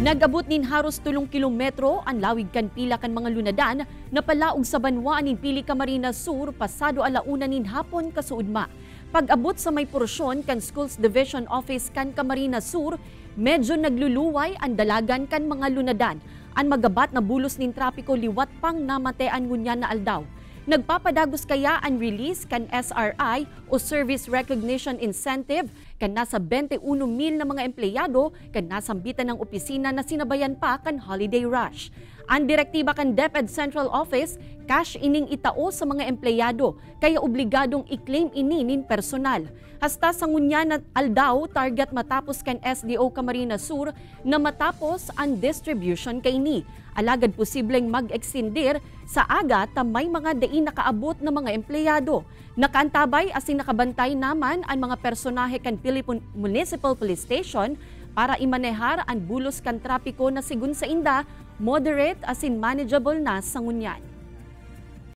Nagabot nin haros 3 kilometro ang lawig kan pila kan mga lunadan na palaog sa banwa nin Pili Camarines Sur pasado alauna nin hapon kasuudma. Pag-abot sa may porsyon kan Schools Division Office kan Camarines Sur, medyo nagluluway ang dalagan kan mga lunadan. Ang magabat na bulos nin trapiko liwat pang namatean ngunyan na aldaw. Nagpapadagos kaya ang release kan SRI o Service Recognition Incentive kan nasa 21,000 na mga empleyado kan nasambitan ng opisina na sinabayan pa kan holiday rush. Ang direktiba kan DepEd Central Office, cash ining itao sa mga empleyado kaya obligadong i-claim inin personal. Hasta sa ngunya na aldaw target matapos kan SDO Camarines Sur na matapos ang distribution kay ni. Alagad posibleng mag-extender sa aga ta may mga daing nakaabot na mga empleyado. Nakaantabay asin nakabantay naman ang mga personahe kan Philippine Municipal Police Station para imanehar ang bulos kan trapiko na sigun sa inda, moderate asin manageable na sa ngunyan.